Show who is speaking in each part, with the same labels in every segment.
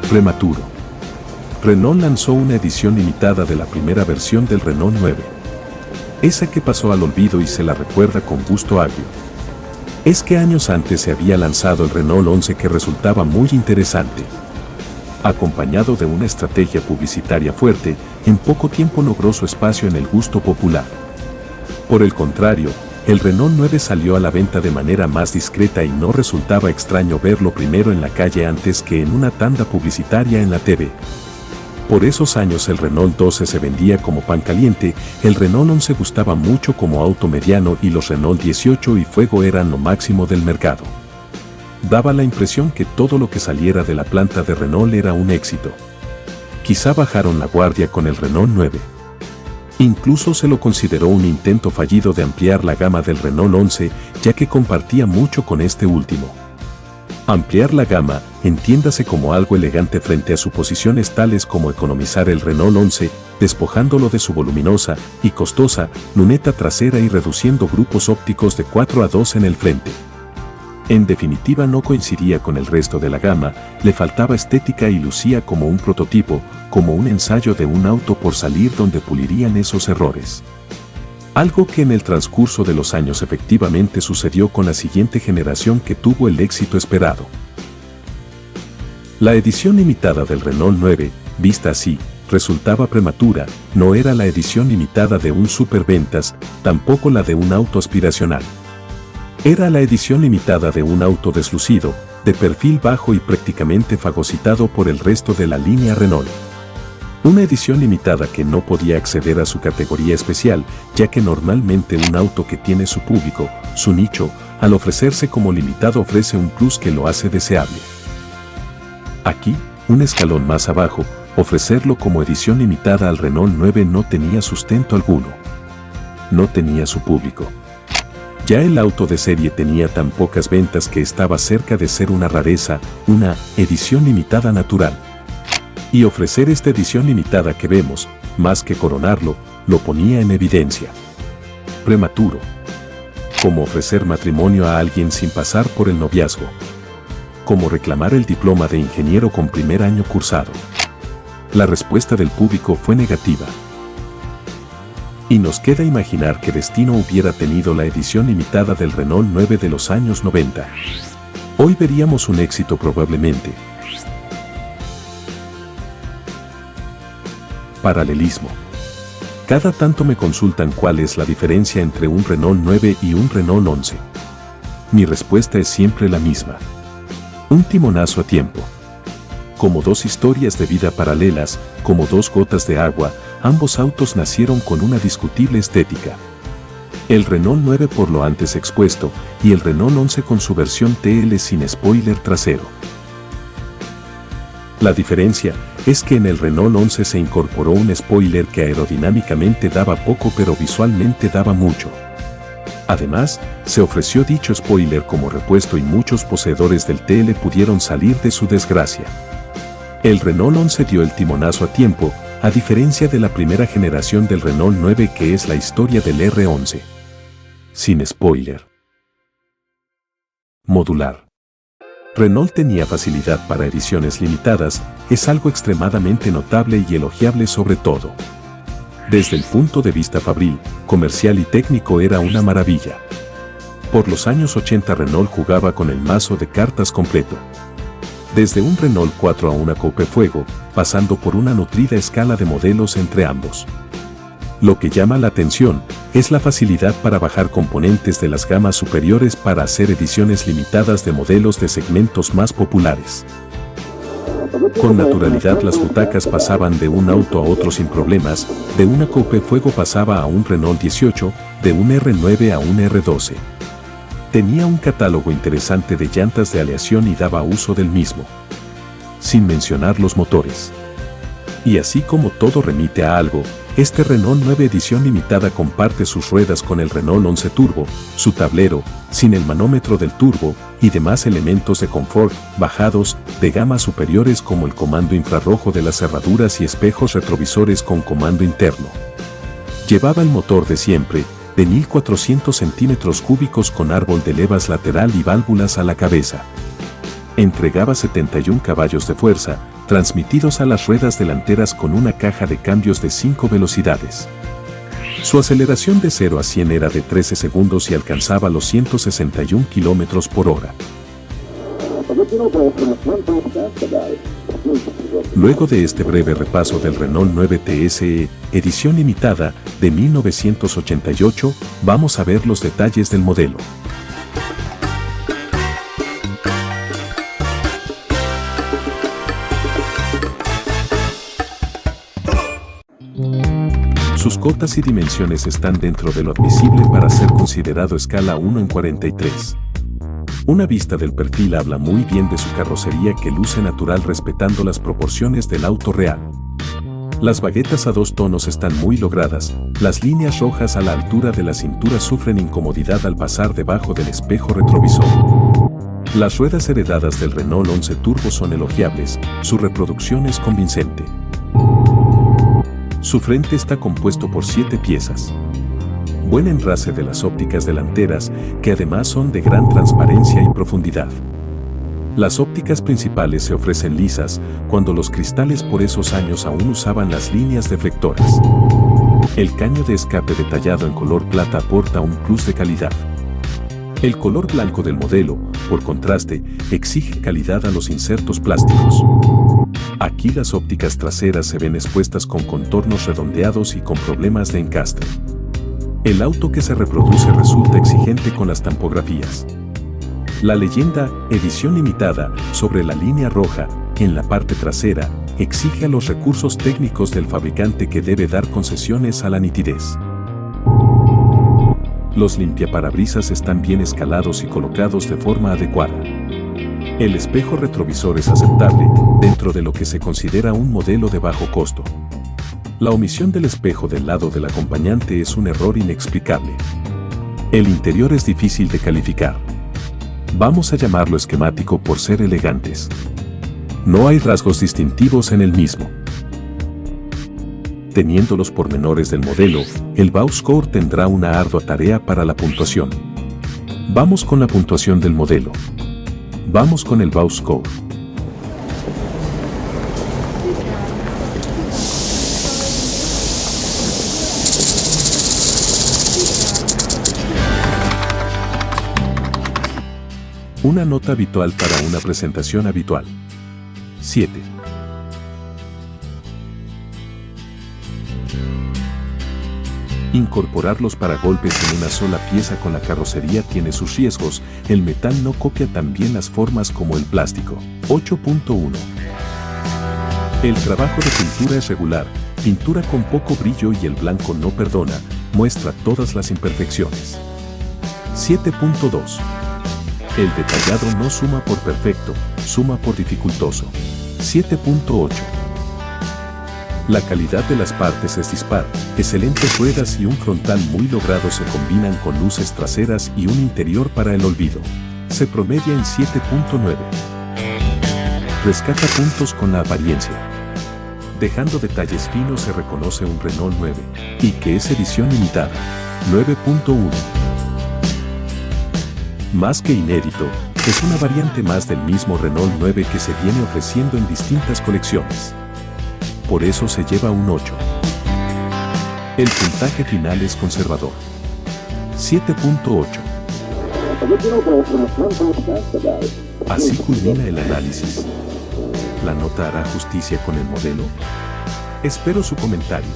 Speaker 1: Prematuro. Renault lanzó una edición limitada de la primera versión del Renault 9. Esa que pasó al olvido y se la recuerda con gusto agrio. Es que años antes se había lanzado el Renault 11 que resultaba muy interesante. Acompañado de una estrategia publicitaria fuerte, en poco tiempo logró su espacio en el gusto popular. Por el contrario, el Renault 9 salió a la venta de manera más discreta y no resultaba extraño verlo primero en la calle antes que en una tanda publicitaria en la TV. Por esos años el Renault 12 se vendía como pan caliente, el Renault 11 gustaba mucho como auto mediano y los Renault 18 y Fuego eran lo máximo del mercado. Daba la impresión que todo lo que saliera de la planta de Renault era un éxito. Quizá bajaron la guardia con el Renault 9. Incluso se lo consideró un intento fallido de ampliar la gama del Renault 11, ya que compartía mucho con este último. Ampliar la gama, entiéndase como algo elegante frente a suposiciones tales como economizar el Renault 11, despojándolo de su voluminosa y costosa luneta trasera y reduciendo grupos ópticos de 4 a 2 en el frente. En definitiva no coincidía con el resto de la gama, le faltaba estética y lucía como un prototipo, como un ensayo de un auto por salir donde pulirían esos errores. Algo que en el transcurso de los años efectivamente sucedió con la siguiente generación que tuvo el éxito esperado. La edición limitada del Renault 9, vista así, resultaba prematura, no era la edición limitada de un superventas, tampoco la de un auto aspiracional. Era la edición limitada de un auto deslucido, de perfil bajo y prácticamente fagocitado por el resto de la línea Renault. Una edición limitada que no podía acceder a su categoría especial, ya que normalmente un auto que tiene su público, su nicho, al ofrecerse como limitado ofrece un plus que lo hace deseable. Aquí, un escalón más abajo, ofrecerlo como edición limitada al Renault 9 no tenía sustento alguno. No tenía su público. Ya el auto de serie tenía tan pocas ventas que estaba cerca de ser una rareza, una edición limitada natural. Y ofrecer esta edición limitada que vemos, más que coronarlo, lo ponía en evidencia. Prematuro. Como ofrecer matrimonio a alguien sin pasar por el noviazgo. Como reclamar el diploma de ingeniero con primer año cursado. La respuesta del público fue negativa. Y nos queda imaginar qué destino hubiera tenido la edición limitada del Renault 9 de los años 90. Hoy veríamos un éxito probablemente. Paralelismo. Cada tanto me consultan cuál es la diferencia entre un Renault 9 y un Renault 11. Mi respuesta es siempre la misma. Un timonazo a tiempo. Como dos historias de vida paralelas, como dos gotas de agua, ambos autos nacieron con una discutible estética. El Renault 9 por lo antes expuesto, y el Renault 11 con su versión TL sin spoiler trasero. La diferencia es que en el Renault 11 se incorporó un spoiler que aerodinámicamente daba poco pero visualmente daba mucho. Además, se ofreció dicho spoiler como repuesto y muchos poseedores del TL pudieron salir de su desgracia. El Renault 11 dio el timonazo a tiempo, a diferencia de la primera generación del Renault 9 que es la historia del R11. Sin spoiler. Modular. Renault tenía facilidad para ediciones limitadas, es algo extremadamente notable y elogiable sobre todo. Desde el punto de vista fabril, comercial y técnico era una maravilla. Por los años 80 Renault jugaba con el mazo de cartas completo. Desde un Renault 4 a una Coupe Fuego, pasando por una nutrida escala de modelos entre ambos. Lo que llama la atención es la facilidad para bajar componentes de las gamas superiores para hacer ediciones limitadas de modelos de segmentos más populares. Con naturalidad las butacas pasaban de un auto a otro sin problemas, de una Coupe Fuego pasaba a un Renault 18, de un R9 a un R12. Tenía un catálogo interesante de llantas de aleación y daba uso del mismo. Sin mencionar los motores. Y así como todo remite a algo, este Renault 9 edición limitada comparte sus ruedas con el Renault 11 Turbo, su tablero, sin el manómetro del turbo, y demás elementos de confort, bajados, de gamas superiores como el comando infrarrojo de las cerraduras y espejos retrovisores con comando interno. Llevaba el motor de siempre, de 1400 centímetros cúbicos con árbol de levas lateral y válvulas a la cabeza. Entregaba 71 caballos de fuerza, transmitidos a las ruedas delanteras con una caja de cambios de 5 velocidades. Su aceleración de 0 a 100 era de 13 segundos y alcanzaba los 161 km por hora. Luego de este breve repaso del Renault 9 TSE, edición limitada de 1988, vamos a ver los detalles del modelo. Sus cotas y dimensiones están dentro de lo admisible para ser considerado escala 1 en 43. Una vista del perfil habla muy bien de su carrocería que luce natural respetando las proporciones del auto real. Las baguetas a 2 tonos están muy logradas, las líneas rojas a la altura de la cintura sufren incomodidad al pasar debajo del espejo retrovisor. Las ruedas heredadas del Renault 11 Turbo son elogiables, su reproducción es convincente. Su frente está compuesto por 7 piezas. Buen enrase de las ópticas delanteras, que además son de gran transparencia y profundidad. Las ópticas principales se ofrecen lisas, cuando los cristales por esos años aún usaban las líneas deflectoras. El caño de escape detallado en color plata aporta un plus de calidad. El color blanco del modelo, por contraste, exige calidad a los insertos plásticos. Aquí las ópticas traseras se ven expuestas con contornos redondeados y con problemas de encastre. El auto que se reproduce resulta exigente con las tampografías. La leyenda "Edición limitada" sobre la línea roja, en la parte trasera, exige a los recursos técnicos del fabricante que debe dar concesiones a la nitidez. Los limpiaparabrisas están bien escalados y colocados de forma adecuada. El espejo retrovisor es aceptable, dentro de lo que se considera un modelo de bajo costo. La omisión del espejo del lado del acompañante es un error inexplicable. El interior es difícil de calificar. Vamos a llamarlo esquemático por ser elegantes. No hay rasgos distintivos en el mismo. Teniendo los pormenores del modelo, el VauxScore tendrá una ardua tarea para la puntuación. Vamos con la puntuación del modelo. Vamos con el VauxScore. Una nota habitual para una presentación habitual. 7. Incorporar los paragolpes en una sola pieza con la carrocería tiene sus riesgos, el metal no copia tan bien las formas como el plástico. 8.1. El trabajo de pintura es regular, pintura con poco brillo y el blanco no perdona, muestra todas las imperfecciones. 7.2. El detallado no suma por perfecto, suma por dificultoso. 7.8. La calidad de las partes es dispar, excelentes ruedas y un frontal muy logrado se combinan con luces traseras y un interior para el olvido. Se promedia en 7.9. Rescata puntos con la apariencia. Dejando detalles finos se reconoce un Renault 9, y que es edición limitada. 9.1. Más que inédito, es una variante más del mismo Renault 9 que se viene ofreciendo en distintas colecciones. Por eso se lleva un 8. El puntaje final es conservador. 7.8. Así culmina el análisis. ¿La nota hará justicia con el modelo? Espero su comentario.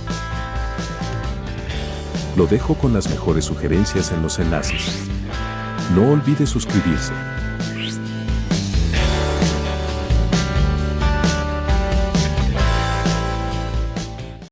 Speaker 1: Lo dejo con las mejores sugerencias en los enlaces. No olvide suscribirse.